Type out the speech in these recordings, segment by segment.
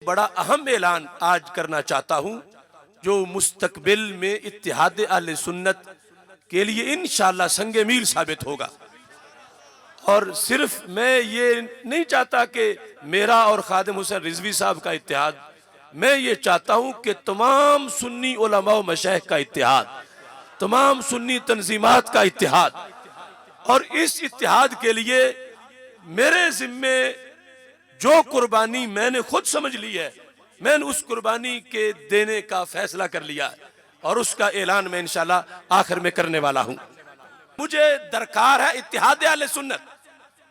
बड़ा अहम ऐलान आज करना चाहता हूं, जो मुस्तकबिल में इत्तिहाद अहले सुन्नत के लिए इंशाअल्लाह संगे मील साबित होगा। और सिर्फ मैं ये नहीं चाहता कि मेरा और खादिम हुसैन रिजवी साहब का इत्तिहाद, मैं ये चाहता हूं कि तमाम सुन्नी उलमा व मशाइख का इत्तिहाद, तमाम सुन्नी तंजीमात का इत्तिहाद। और इस इत्तिहाद के लिए मेरे जिम्मे जो कुर्बानी मैंने खुद समझ ली है, मैंने उस कुर्बानी के देने का फैसला कर लिया है और उसका ऐलान मैं इंशाअल्लाह आखिर में करने वाला हूं। मुझे दरकार है इत्तिहाद अहले सुन्नत,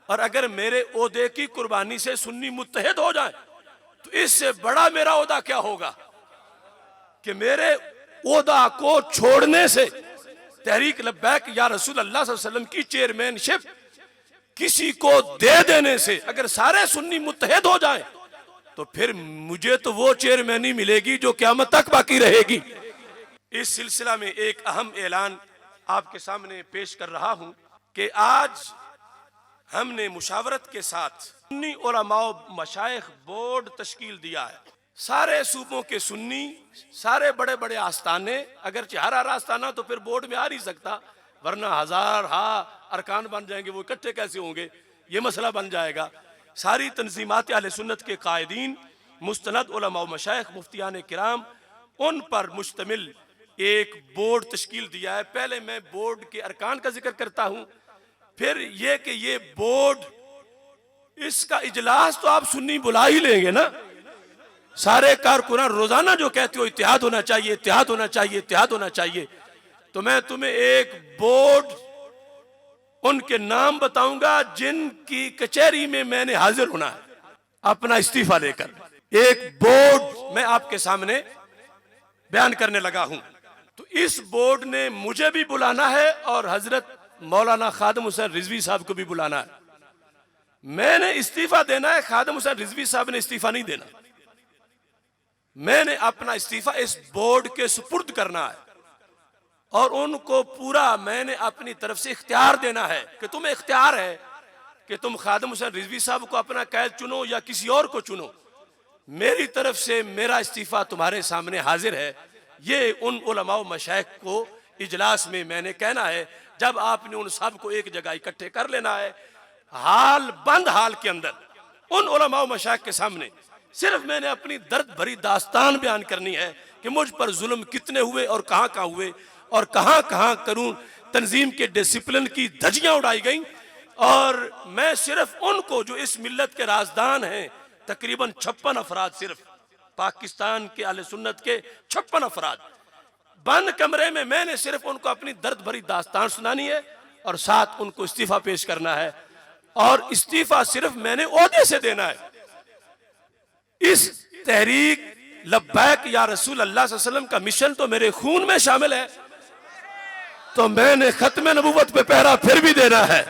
और अगर मेरे ओहदे की कुर्बानी से सुन्नी मुत्तहिद हो जाए तो इससे बड़ा मेरा ओहदा क्या होगा कि मेरे ओहदा को छोड़ने से, तहरीक लब्बैक या रसूल अल्लाह सल्लल्लाहु अलैहि वसल्लम की चेयरमैनशिप किसी को दे देने से अगर सारे सुन्नी मुत्तहिद हो जाएं तो फिर मुझे तो वो चेयरमैनी मिलेगी जो क़यामत तक बाकी रहेगी। इस सिलसिला में एक अहम ऐलान आपके सामने पेश कर रहा हूं कि आज हमने मुशावरत के साथ सुन्नी उलमा मशाइख बोर्ड तश्कील दिया है। सारे सूबों के सुन्नी, सारे बड़े बड़े आस्थाने, अगर हर आस्थाना तो फिर बोर्ड में आ नहीं सकता, वरना हजार अरकान बन जाएंगे, वो इकट्ठे कैसे होंगे, ये मसला बन जाएगा। सारी तंजीमात अहले सुन्नत के कायदीन, मुस्तनद उलमा व मशाइख, मुफ्तियान किराम, उन पर मुश्तमिल एक बोर्ड तश्कील दिया है। पहले मैं बोर्ड के अरकान का जिक्र करता हूं, फिर ये कि ये बोर्ड, इसका इजलास तो आप सुन्नी बुला ही लेंगे ना। सारे कारकुनान रोजाना जो कहते हो इत्तिहाद होना चाहिए, इत्तिहाद होना चाहिए, इत्तिहाद होना चाहिए, तो मैं तुम्हें एक बोर्ड उनके नाम बताऊंगा जिनकी कचहरी में मैंने हाजिर होना है अपना इस्तीफा लेकर। एक बोर्ड मैं आपके सामने बयान करने लगा हूं। तो इस बोर्ड ने मुझे भी बुलाना है और हजरत मौलाना खादिम हुसैन रिजवी साहब को भी बुलाना है। मैंने इस्तीफा देना है, खादिम हुसैन रिजवी साहब ने इस्तीफा नहीं देना। मैंने अपना इस्तीफा इस बोर्ड के सुपुर्द करना है और उनको पूरा मैंने अपनी तरफ से इख्तियार देना है कि तुम्हें इख्तियार है कि तुम खादिम हुसैन रिजवी साहब को अपना कैद चुनो या किसी और को चुनो। मेरी तरफ से मेरा इस्तीफा तुम्हारे सामने हाजिर है। ये उन उलमा व मशाइख को इजलास में मैंने कहना है, जब आपने उन सब को एक जगह इकट्ठे कर लेना है, हाल बंद हाल के अंदर उन उलमा व मशाइख के सामने सिर्फ मैंने अपनी दर्द भरी दास्तान बयान करनी है कि मुझ पर जुल्म कितने हुए और कहां हुए और कहां करूं तंजीम के डिसिप्लिन की धज्जियां उड़ाई गई। और मैं सिर्फ उनको जो इस मिल्लत के राजदान हैं, तकरीबन 56 अफराद, सिर्फ पाकिस्तान के अहले सुन्नत के 56 अफराद, बंद कमरे में मैंने सिर्फ उनको अपनी दर्द भरी दास्तान सुनानी है और साथ उनको इस्तीफा पेश करना है। और इस्तीफा सिर्फ मैंने ओहदे से देना है। इस तहरीक लब्बैक या रसूल अल्लाह सल्लल्लाहु अलैहि वसल्लम का मिशन तो मेरे खून में शामिल है, तो मैंने खत्म नबूवत पे पहरा फिर भी देना है,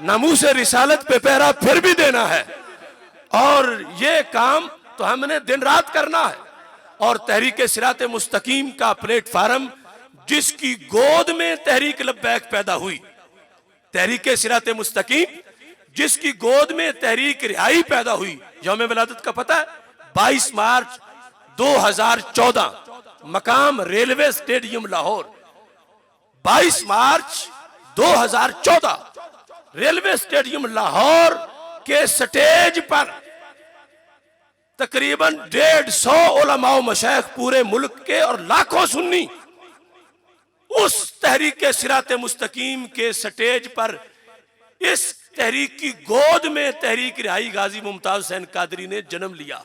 नामूस रिसालत पे पहरा फिर भी देना है। और ये काम तो हमने दिन रात करना है। और तहरीक सिरात मुस्तकीम का प्लेटफार्म, जिसकी गोद में तहरीक लब्बैक पैदा हुई, तहरीक सिरात मुस्तकीम जिसकी गोद में तहरीक रिहाई पैदा हुई, यौम विलादत का पता है 22 मार्च 2014, मकाम रेलवे स्टेडियम लाहौर। 22 मार्च 2014 रेलवे स्टेडियम लाहौर के स्टेज पर तकरीबन 150 उलमा व मशाइख पूरे मुल्क के और लाखों सुन्नी उस तहरीक सिरात मुस्तकीम के स्टेज पर, इस तहरीक की गोद में तहरीक रिहाई गाजी मुमताज हुसैन कादरी ने जन्म लिया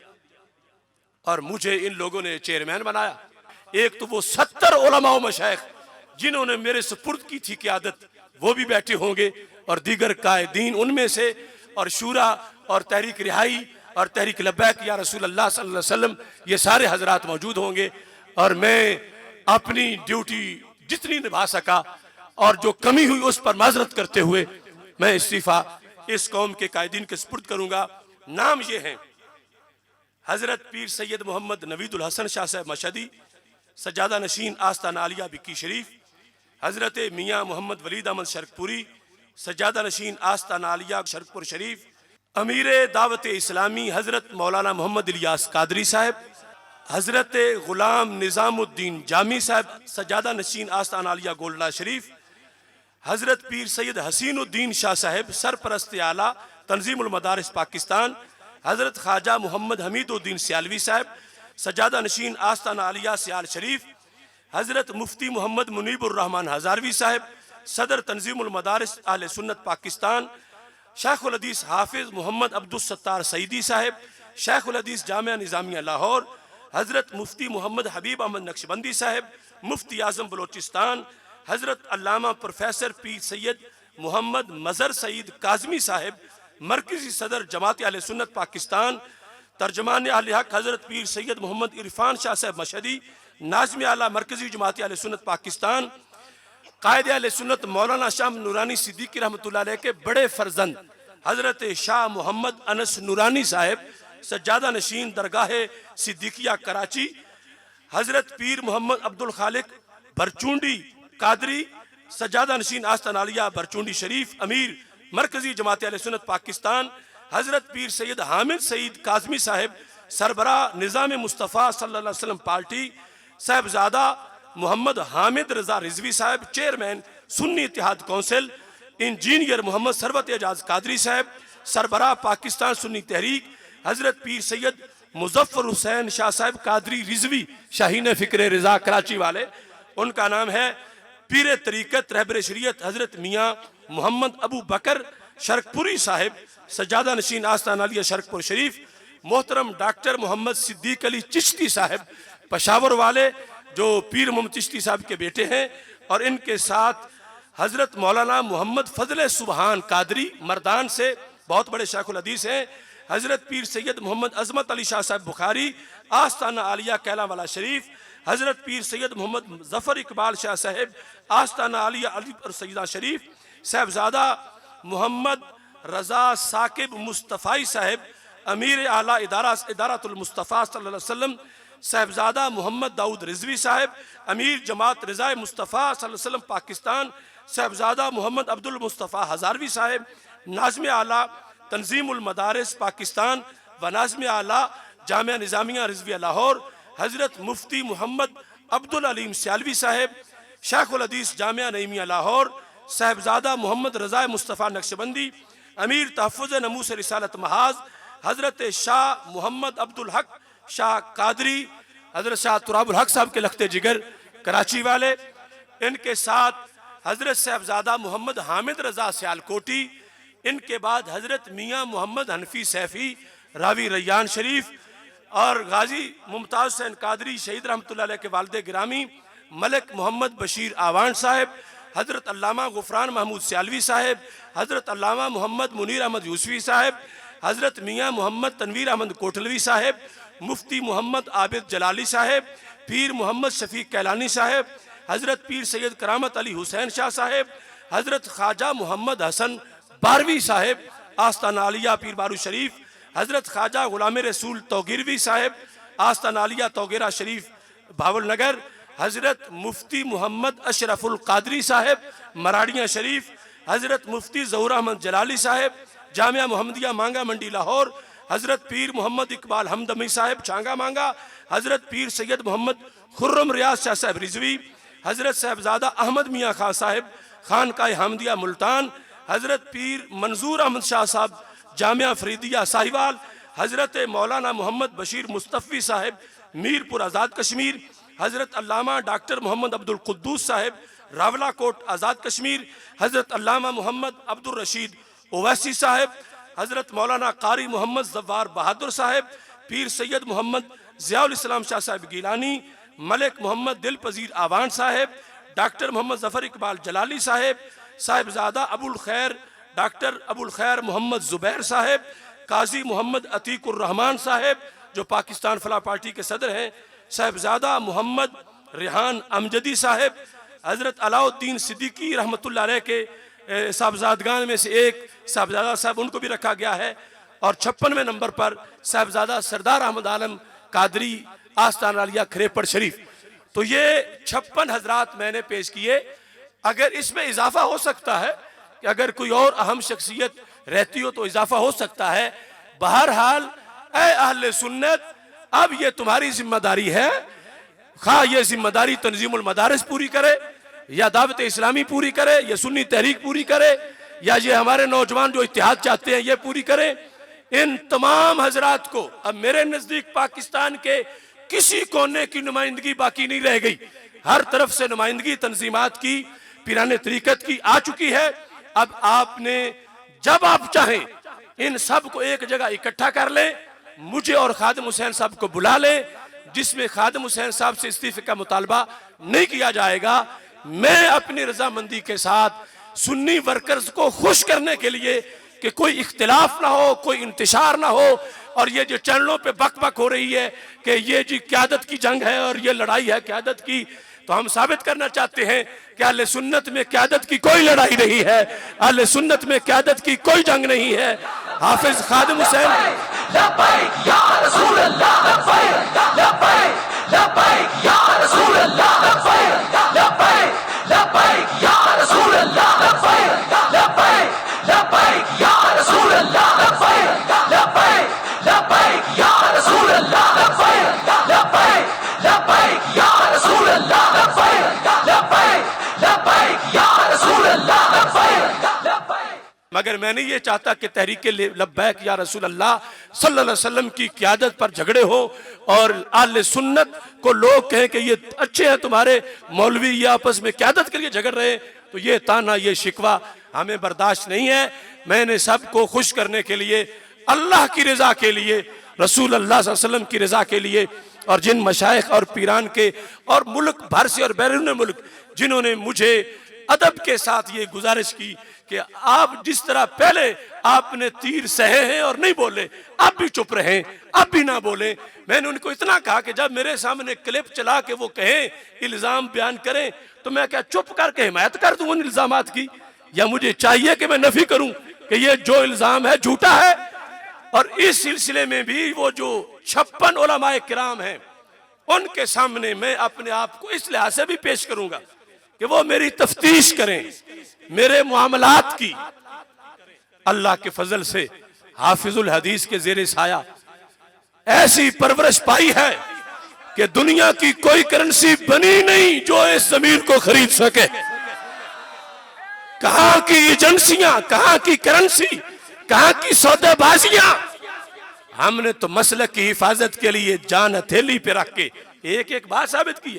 और मुझे इन लोगों ने चेयरमैन बनाया। एक तो वो 70 उलमा व मशाइख जिन्होंने मेरे सुपुर्द की थी क़यादत, वो भी बैठे होंगे, और दीगर कायदीन उनमें से, और शूरा और तहरीक रिहाई और तहरीक लब्बैक या रसूल अल्लाह सल्लल्लाहु अलैहि वसल्लम, ये सारे हजरात मौजूद होंगे। और मैं अपनी ड्यूटी जितनी निभा सका और जो कमी हुई उस पर माजरत करते हुए मैं इस्तीफा इस कौम के कायदीन के सुपुर्द करूंगा। नाम ये हैं हजरत पीर सैयद मोहम्मद नवीदुल हसन शाह साहब मशहदी, सज्जादा नशीन आस्ताना आलिया बिक्की शरीफ, हजरत मियाँ मोहम्मद वलीद अहमद शरकपुरी, सज्जादा नशीन आस्ताना आलिया शरकपुर शरीफ, अमीर दावत इस्लामी हज़रत मौलाना मोहम्मद इलियास कादरी साहब, हज़रत ग़ुलाम निज़ामुद्दीन जामी साहब सजादा नशीन आस्तान आलिया गोल्डा शरीफ, हज़रत पीर सैयद हसीनुद्दीन शाह साहब सरपरस्त आला तंजीमुल मदारिस पाकिस्तान, हज़रत ख्वाजा मोहम्मद हमीदुद्दीन सियालवी साहब सजादा नशीन आस्तान आलिया सियाल शरीफ, हज़रत मुफ्ती मोहम्मद मुनीबुर रहमान हज़ारवी साहब सदर तंजीमुल मदारिस आले सुन्नत पाकिस्तान, शेखुल हदीस हाफिज मोहम्मद अब्दुल सत्तार सईदी साहब शेखुल हदीस जामिया निज़ामिया लाहौर, हज़रत मुफ्ती मोहम्मद हबीब अहमद नक्शबंदी साहब मुफ्ती आज़म बलोचिस्तान, हज़रत अल्लामा प्रोफेसर पीर सैयद मोहम्मद मज़हर सईद काज़मी साहब मरकज़ी सदर जमात अहले सुन्नत पाकिस्तान, तर्जमान अहले हक हज़रत पीर सैयद मोहम्मद इरफान शाह साहब मशहदी नाज़िम आला मरकज़ी जमात अहले सुन्नत पाकिस्तान, कायद अहले सुन्नत मौलाना शाह नूरानी सिद्दीकी रहमतुल्लाह अलैह के बड़े फर्जंद हज़रत शाह मोहम्मद अनस नूरानी साहब सज्जादा नशीन दरगाह सिद्दीकिया कराची, हज़रत पीर मोहम्मद अब्दुल खालिक बरचूंडी कादरी सज्जादा नशीन आस्तान आलिया बरचूंडी शरीफ अमीर मरकज़ी जमात अहले सुन्नत पाकिस्तान, हज़रत पीर सैयद हामिद सईद काज़मी साहब सरबरा निज़ाम मुस्तफ़ा सल्लल्लाहु अलैहि वसल्लम पार्टी, साहबजादा मोहम्मद हामिद रज़ा रिजवी साहब chairman Sunni Ittehad council, engineer Mohammad Sarwat Ejaz Qadri साहब सरबरा पाकिस्तान सुन्नी तहरीक, हज़रत पीर सैयद मुज़फ़्फ़र हुसैन शाह साहब कादरी रिजवी शाहीन फ़िक्र रज़ा कराची वाले, उनका नाम है पीर तरीक़त रहबर शरीयत हज़रत मियाँ मोहम्मद अबू बकर शरकपुरी साहब सज्जादा नशीन आस्तान आलिया शरकपुर शरीफ, मोहतरम डॉक्टर मोहम्मद सिद्दीक अली चिश्ती साहब पेशावर वाले जो पीर मोहम्मद चिश्ती साहब के बेटे हैं, और इनके साथ हज़रत मौलाना मोहम्मद फजल सुबहान कादरी मर्दान से बहुत बड़े शेखुल हदीस हैं, हज़रत पीर सैयद मोहम्मद अज़मत अली शाह साहब बुखारी आस्ताना आलिया कैला वाला शरीफ, हज़रत पीर सैयद मोहम्मद ज़फ़र इकबाल शाह साहब आस्ताना आलिया अली और सईदा शरीफ, साहबजादा मोहम्मद रज़ा साकिब मुस्तफ़ाई साहब अमीर आला इदारतुल मुस्तफ़ा सल्लल्लाहु अलैहि वसल्लम, साहबजादा मोहम्मद दाऊद रिजवी साहब अमीर जमात रज़ाए मुस्तफ़ा सल्लल्लाहु अलैहि वसल्लम पाकिस्तान, साहबजादा मोहम्मद अब्दुल मुस्तफ़ा हज़ारवी साहब नाज़िम आला तंजीमुल मदारिस पाकिस्तान व नाज़िम आला जामिया निज़ामिया रिजविया लाहौर, हज़रत मुफ्ती मोहम्मद अब्दुल अलीम सियालवी साहब शेखुल हदीस जामिया नईमिया लाहौर, साहबजादा मोहम्मद रज़ा मुस्तफ़ा नक्शबंदी अमीर तहफ़्फ़ुज़ नमूस रिसालत महाज, हज़रत शाह मोहम्मद अब्दुल हक शाह कादरी हज़रत शाह तुराबुल हक साहब के लखते जिगर कराची वाले, इनके साथ हज़रत साहबजादा मोहम्मद हामिद रज़ा सियालकोटी, इनके बाद हज़रत मियाँ मोहम्मद हनफी सैफ़ी रावी रैयान शरीफ और गाजी मुमताज़ हुसैन कादरी शहीद रहमतुल्लाह अलैह के वालिद गिरामी मलिक मोहम्मद बशीर आवान साहब, हज़रत अल्लामा गुफ़रान महमूद सियालवी साहब, हज़रत अल्लामा मोहम्मद मुनीर अहमद यूसुफ़ी साहब, हज़रत मियाँ मोहम्मद तनवीर अहमद कोटलवी साहब, मुफ्ती मोहम्मद आबिद जलाली साहब, पीर मोहम्मद शफीक कैलानी साहब, हज़रत पीर सैयद करामत अली हुसैन शाह साहब, हज़रत ख्वाजा मोहम्मद हसन बारवी साहब आस्ताना आलिया पीर बारू शरीफ, हज़रत ख्वाजा ग़ुलाम रसूल तौगिरवी साहब आस्ताना आलिया तौगिरा शरीफ भावल नगर, हज़रत मुफ्ती मोहम्मद अशरफुल कादरी साहब मराड़िया शरीफ, हज़रत मुफ्ती ज़हूर अहमद जलाली साहब जामिया मोहम्मदिया मांगा मंडी लाहौर, हज़रत पीर मोहम्मद इकबाल हमदमी साहब चांगा मांगा, हज़रत पीर सैयद मोहम्मद खुर्रम रियाज शाह साहब रिजवी, हज़रत साहबजादा अहमद मियाँ खां साहब खानकाए हमदिया मुल्तान, हज़रत पीर मंजूर अहमद शाह साहब जामिया फरीदिया साहिवाल, हज़रत मौलाना मोहम्मद बशीर मुस्तफ़ी साहब मीरपुर आज़ाद कश्मीर, हज़रत अल्लामा डॉक्टर मोहम्मद अब्दुल कुद्दूस साहब रावला कोट आज़ाद कश्मीर, हज़रत अल्लामा मोहम्मद अब्दुल रशीद ओवैसी साहब, हज़रत मौलाना कारी मोहम्मद ज़व्वार बहादुर साहब, पीर सैयद मोहम्मद ज़ियाउल इस्लाम शाह साहब गिलानी, मलिक मोहम्मद दिल पज़ीर आवान साहब, डॉक्टर मोहम्मद ज़फ़र इकबाल जलाली साहब, साहिबजादा अबुल खैर डॉक्टर अबुल खैर मोहम्मद ज़ुबैर साहब, काजी मोहम्मद अतीकुर रहमान साहब जो पाकिस्तान फलाह पार्टी के सदर हैं, साहिबजादा मोहम्मद रेहान अमजदी साहब, हज़रत अलाउद्दीन सिद्दीकी रहमतुल्लाह अलैह के साहबजादगान में से एक साहबजादा साहब उनको भी रखा गया है, और 56वें नंबर पर साहबजादा सरदार अहमद आलम कादरी आस्ताना आलिया खरेपड़ शरीफ। तो ये 56 हजरात मैंने पेश किए। अगर इसमें इजाफा हो सकता है कि अगर कोई और अहम शख्सियत रहती हो तो इजाफा हो सकता है। बहरहाल ऐ अहले सुन्नत, अब ये तुम्हारी जिम्मेदारी है, खा ये जिम्मेदारी तंजीमुल मदारिस पूरी करे, या दावत इस्लामी पूरी करे, या सुन्नी तहरीक पूरी करे, या ये हमारे नौजवान जो इत्तेहाद चाहते हैं ये पूरी करें। इन तमाम हजरात को अब मेरे नजदीक पाकिस्तान के किसी कोने की नुमाइंदगी बाकी नहीं रह गई। हर तरफ से नुमाइंदगी तंजीमात की, पीराने तरीकत की आ चुकी है। अब आपने जब आप चाहें इन सब को एक जगह इकट्ठा कर लें, मुझे और खादिम हुसैन साहब को बुला लें, जिसमें खादिम हुसैन साहब से इस्तीफे का मुतालबा नहीं किया जाएगा। मैं अपनी रजामंदी के साथ सुन्नी वर्कर्स को खुश करने के लिए कि कोई इख्तिलाफ ना हो, कोई इंतशार ना हो, और ये जो चैनलों पे बक बक हो रही है कि ये जी क़यादत की जंग है और ये लड़ाई है क़यादत की, तो हम साबित करना चाहते हैं कि अहले सुन्नत में क़यादत की कोई लड़ाई नहीं है, अहले सुन्नत में क़यादत की कोई जंग नहीं है। हाफिज खादिम हुसैन लब्बैक या रसूल अल्लाह, लब्बैक लब्बैक लब्बैक या रसूल अल्लाह, लब्बैक लब्बैक लब्बैक या रसूल अल्लाह, लब्बैक लब्बैक लब्बैक या रसूल अल्लाह, लब्बैक लब्बैक लब्बैक या रसूल अल्लाह, लब्बैक लब्बैक लब्बैक या रसूल अल्लाह, लब्बैक लब्बैक लब्बैक या रसूल अल्लाह, लब्बैक लब्बैक। मगर मैं नहीं ये चाहता कि तहरीक लब्बैक या रसूल अल्लाह सल्लल्लाहु अलैहि वसल्लम की क़यादत पर झगड़े हो और अहले सुन्नत को लोग कहें कि ये अच्छे हैं तुम्हारे मौलवी, ये आपस में क़यादत के लिए झगड़ रहे हैं। तो ये ताना, ये शिकवा हमें बर्दाश्त नहीं है। मैंने सबको खुश करने के लिए, अल्लाह की रजा के लिए, रसूल अल्लाह सल्लल्लाहु अलैहि वसल्लम की रजा के लिए, और जिन मशाइख और पीरान के और मुल्क भर से और बैरून मुल्क जिन्होंने मुझे अदब के साथ ये गुजारिश की कि आप जिस तरह पहले आपने तीर सहे हैं और नहीं बोले, आप भी चुप रहें, आप भी ना बोले। मैंने उनको इतना कहा कि जब मेरे सामने क्लिप चला के वो कहें, इल्जाम बयान करें, तो मैं क्या चुप करके हिमायत कर दूं उन इल्जामात की, या मुझे चाहिए कि मैं नफी करूं कि ये जो इल्जाम है झूठा है। और इस सिलसिले में भी वो जो 56 उलमाए किराम हैं उनके सामने मैं अपने आप को इस लिहाज से भी पेश करूंगा कि वो मेरी तफ्तीश करें, मेरे मामलात की। अल्लाह के फजल से हाफिजुल हदीस के ज़ेरे साया ऐसी परवरिश पाई है कि दुनिया की कोई करेंसी बनी नहीं जो इस ज़मीन को खरीद सके। कहां की एजेंसियां, कहां की करेंसी, कहां की सौदेबाजियां। हमने तो मसलक की हिफाजत के लिए जान हथेली पे रख के एक एक बात साबित की है।